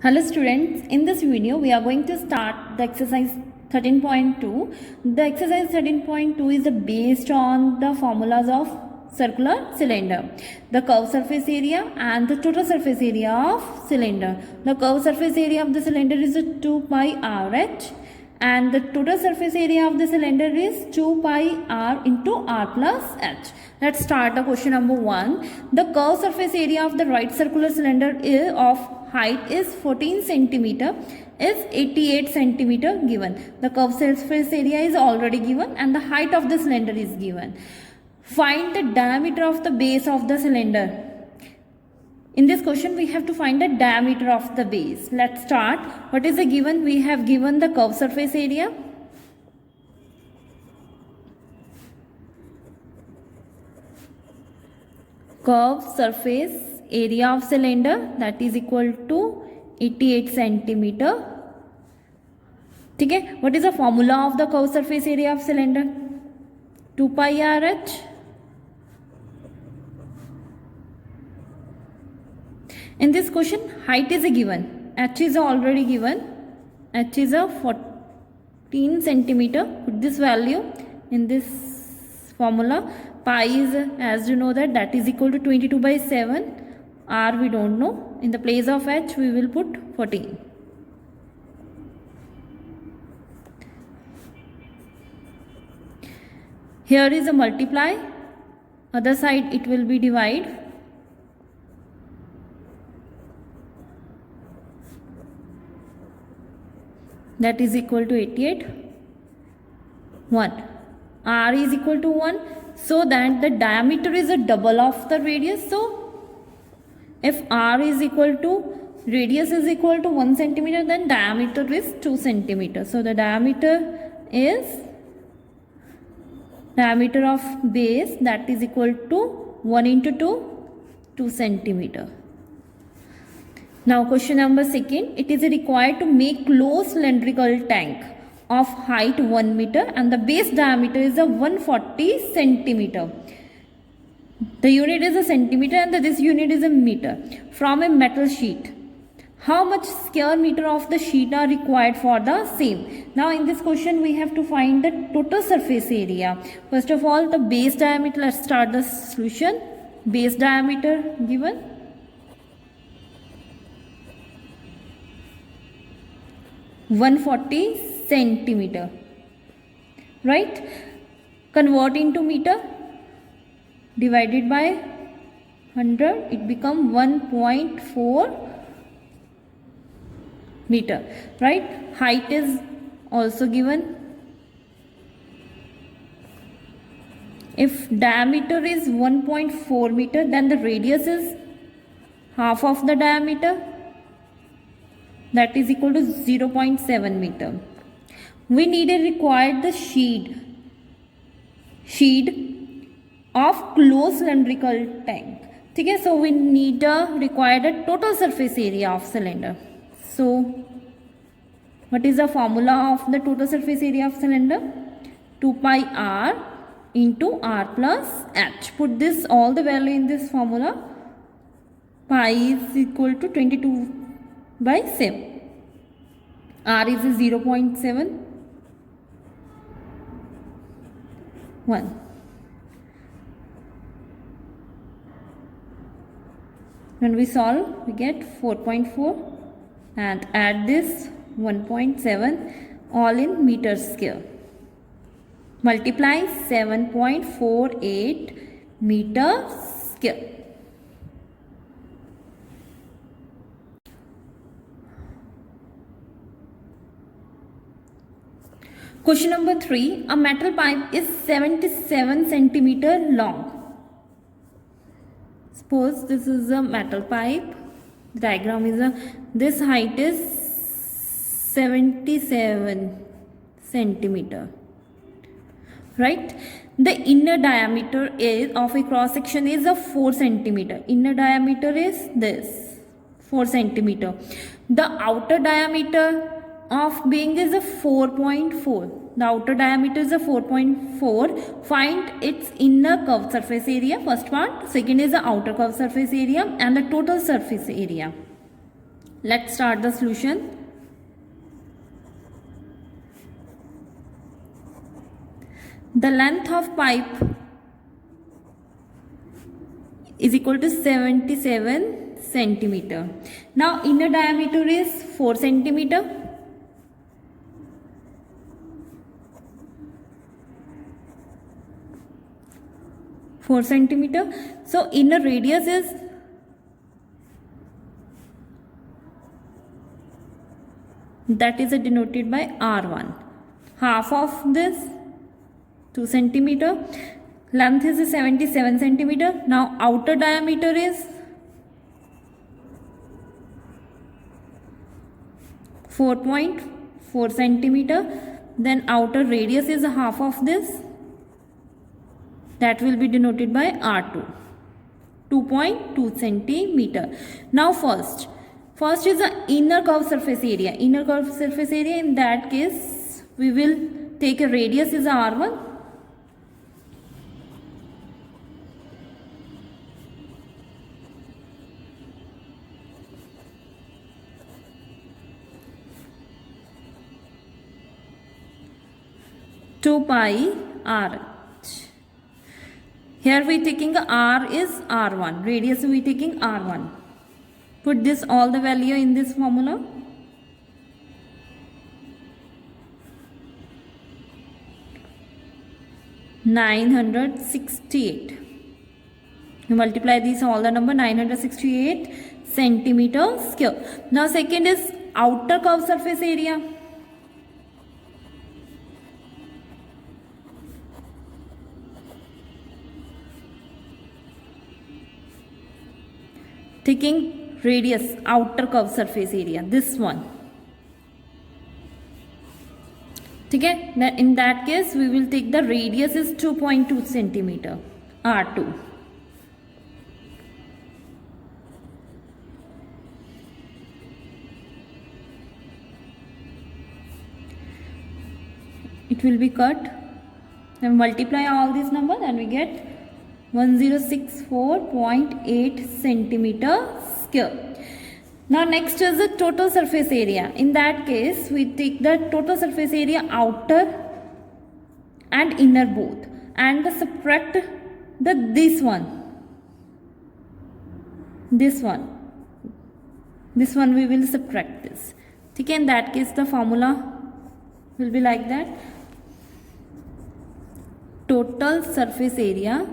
Hello students, in this video we are going to start the exercise 13.2. The exercise 13.2 is based on the formulas of circular cylinder, the curved surface area and the total surface area of cylinder. The curved surface area of the cylinder is 2 pi RH and the total surface area of the cylinder is 2 pi r into r plus h. Let's start the question number 1. The curved surface area of the right circular cylinder is of height is 14 centimeter is 88 centimeter given. The curved surface area is already given and the height of the cylinder is given. Find the diameter of the base of the cylinder. In this question we have to find the diameter of the base. Let's start. What is the given? We have given the curved surface area. Curved surface area of cylinder, that is equal to 88 centimeter. Okay, what is the formula of the curved surface area of cylinder? 2 pi RH. In this question height is a given, h is already given, h is a 14 centimeter. Put this value in this formula. Pi is, as you know, that is equal to 22 by 7. R we don't know. In the place of h we will put 14. Here is a multiply, other side it will be divide. That is equal to 88. 1. R is equal to 1. So that the diameter is a double of the radius. So if R is equal to radius is equal to 1 centimeter, then diameter is 2 centimeter. So the diameter is diameter of base, that is equal to 1 into 2 centimeter. Now question number 2. It is required to make closed cylindrical tank of height 1 meter and the base diameter is a 140 centimeter. The unit is a centimeter and this unit is a meter from a metal sheet. How much square meter of the sheet are required for the same? Now in this question we have to find the total surface area. First of all, the base diameter. Let's start the solution. Base diameter given 140 centimeter, right? Convert into meter, divided by 100, it become 1.4 meter, right? Height is also given. If diameter is 1.4 meter, then the radius is half of the diameter, that is equal to 0.7 meter. We required the sheet of closed cylindrical tank. Okay, so we required a total surface area of cylinder. So what is the formula of the total surface area of cylinder? 2 pi r into r plus h. Put this all the value in this formula. Pi is equal to 22 by 7. R is 0.7. 1. When we solve, we get 4.4 and add this 1.7 all in meter square. Multiply 7.48 meter square. Question number 3. A metal pipe is 77 centimeter long. Suppose this is a metal pipe. The diagram is this height is 77 centimeter. Right? The inner diameter is of a cross section is a 4 centimeter. Inner diameter is this 4 centimeter. The outer diameter of being is a 4.4. The outer diameter is a 4.4. Find its inner curved surface area, first part. Second is the outer curved surface area and the total surface area. Let's start the solution. The length of pipe is equal to 77 centimeter. Now inner diameter is 4 centimeter. So inner radius is that is denoted by R1. Half of this 2 centimeter. Length is 77 centimeter. Now outer diameter is 4.4 centimeter. Then outer radius is half of this. That will be denoted by R2. 2.2 centimeter. Now first is the inner curved surface area. Inner curved surface area, in that case we will take a radius is R1. Two pi R. Here we taking R is R1. Radius we taking R1. Put this all the value in this formula. (968). You multiply these all the number 968 centimeter square. Now second is outer curved surface area. Taking radius, outer curved surface area, this one. Okay, then in that case we will take the radius is 2.2 centimeter, R2. It will be cut. Then multiply all these numbers and we get 1064.8 centimeter square. Now next is the total surface area. In that case we take the total surface area outer and inner both and subtract this one we will subtract this. Okay, in that case the formula will be like that. Total surface area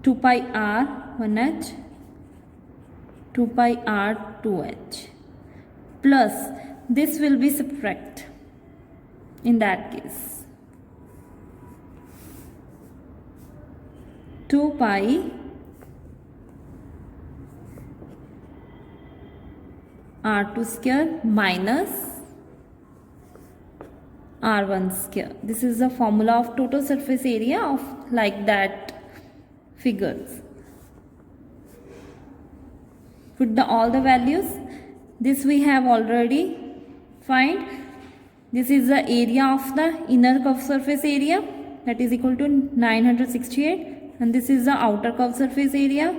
two pi r 1h 2 pi r 2h plus this will be subtract in that case 2 pi r2 square minus r1 square. This is the formula of total surface area of like that figures. Put all the values. This we have already find. This is the area of the inner curved surface area, that is equal to 968, and this is the outer curved surface area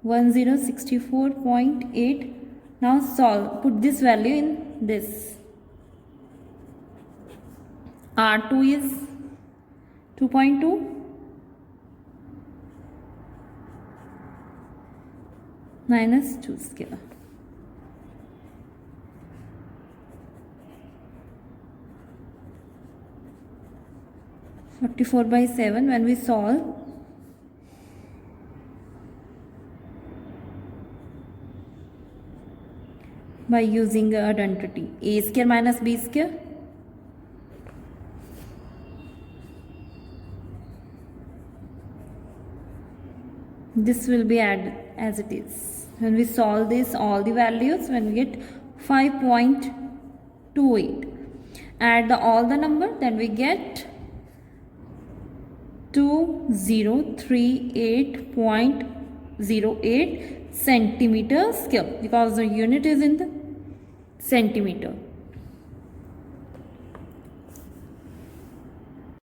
1064.8. Now solve. Put this value in this. R2 is 2.2 minus 2 square. (44/7) when we solve, by using identity a square minus b square. This will be added as it is. When we solve this, all the values, when we get 5.28, add all the number, then we get 2038.08 centimeter square, because the unit is in the centimeter.